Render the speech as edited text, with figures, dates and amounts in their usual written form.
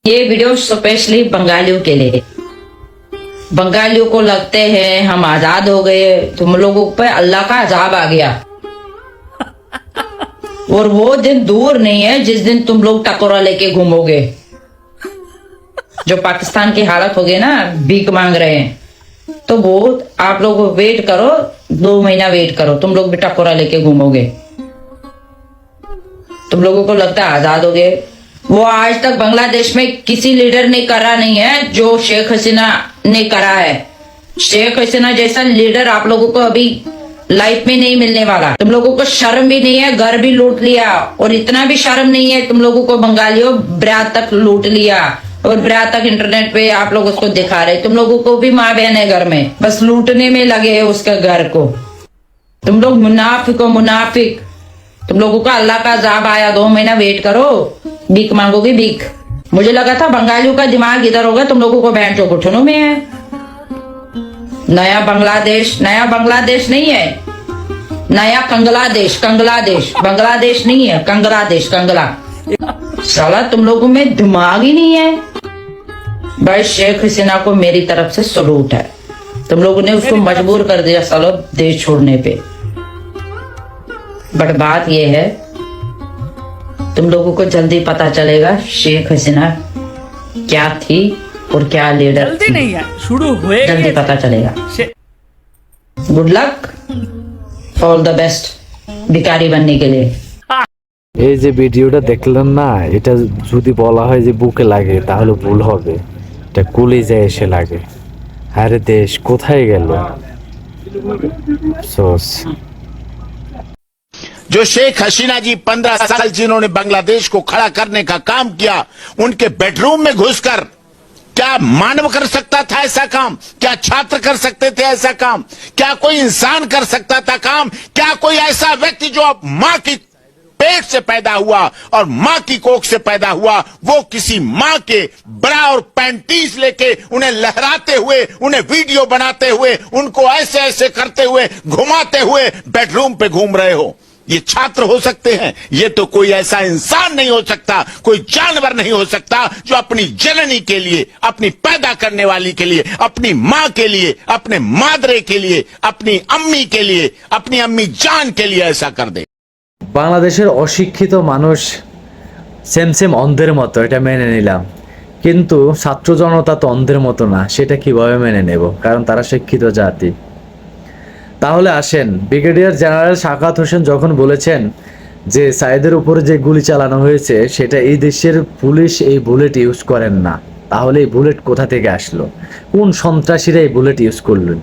ये video specially बंगालियों के लिए। बंगालियों को लगते हैं हम आजाद हो गए, तुम लोगों पे अल्लाह का अजाब आ गया। और वो दिन दूर नहीं है जिस दिन तुम लोग टकोरा लेके घूमोगे। जो पाकिस्तान की हालत हो गई ना, भीख मांग रहे हैं, तो वो आप लोग वेट करो, 2 महीना वेट करो, तुम लोग भी टकोरा लेके घूमोगे। तुम लोगों को लगता है आजाद हो गए। वो आज तक बांग्लादेश में किसी लीडर ने करा नहीं है जो शेख हसीना ने करा है। शेख हसीना जैसा लीडर आप लोगों को अभी लाइफ में नहीं मिलने वाला। तुम लोगों को शर्म भी नहीं है, घर भी लूट लिया, और इतना भी शर्म नहीं है तुम लोगों को बंगालियों, ब्रात तक लूट लिया, और ब्रात तक इंटरनेट पे आप लोग उसको दिखा रहे। तुम लोगों को भी माँ बहन है घर में, बस लूटने में लगे है उसका घर को। तुम लोग मुनाफिक हो, मुनाफिक। तुम लोगों का अल्लाह का अजाब आया, 2 महीना वेट करो, भीख मांगोगे भीख। मुझे लगा था बंगालियों का दिमाग इधर होगा, तुम लोगों को बैंड घुटनों में है। नया बांग्लादेश, नया बांग्लादेश नहीं है, नया कंगलादेश, कंगलादेश, बांग्लादेश नहीं है, कंगलादेश, कंगला। साला तुम लोगों में दिमाग ही नहीं है। भाई शेख हसीना को मेरी तरफ से सलूट है, तुम लोगों ने उसको मजबूर कर दिया सालो देश छोड़ने पे। बट बात यह है, तुम लोगों को जल्दी पता चलेगा शेख हसीना क्या थी और क्या लीडर जल्दी थी। नहीं है, शुरू हुए जल्दी पता चलेगा। Good luck, all the best भिखारी बनने के लिए। এই যে ভিডিওটা দেখলেন না, এটা যদি বলা হয় যে বুকে লাগে তাহলে ভুল হবে। এটা কলিজায় এসে লাগে। আরে দেশ কোথায় গেল? সোস जो शेख हसीना जी 15 साल जिन्होंने बांग्लादेश को खड़ा करने का काम किया, उनके बेडरूम में घुसकर क्या मानव कर सकता था ऐसा काम? क्या छात्र कर सकते थे ऐसा काम? क्या कोई इंसान कर सकता था काम? क्या कोई ऐसा व्यक्ति जो अब मां की पेट से पैदा हुआ और मां की कोख से पैदा हुआ, वो किसी मां के ब्रा और पैंटीज लेके उन्हें लहराते हुए, उन्हें वीडियो बनाते हुए, उनको ऐसे ऐसे करते हुए, घुमाते हुए बेडरूम पे घूम रहे हो? ये छात्र हो सकते हैं? ये तो कोई ऐसा इंसान नहीं हो सकता, कोई जानवर नहीं हो सकता जो अपनी जननी के लिए, अपनी पैदा करने वाली के लिए, अपनी मां के लिए, अपने मादरे के लिए, अपनी अम्मी के लिए, अपनी अम्मी जान के लिए ऐसा कर दे। বাংলাদেশের অশিক্ষিত মানুষ সেম সেম অন্ধের মতো, এটা মেনে নিলাম, কিন্তু ছাত্র জনতা তো অন্ধের মতো না, সেটা কিভাবে মেনে নেব? কারণ তারা শিক্ষিত জাতি। তাহলে আসেন, ব্রিগেডিয়ার জেনারেল শাকাত হোসেন যখন বলেছেন যে সাইদের উপরে যে গুলি চালানো হয়েছে সেটা এই দেশের পুলিশ এই বুলেট ইউজ করেন না, তাহলে এই বুলেট কোথা থেকে আসলো? কোন সন্ত্রাসীরা এই বুলেট ইউজ করলেন?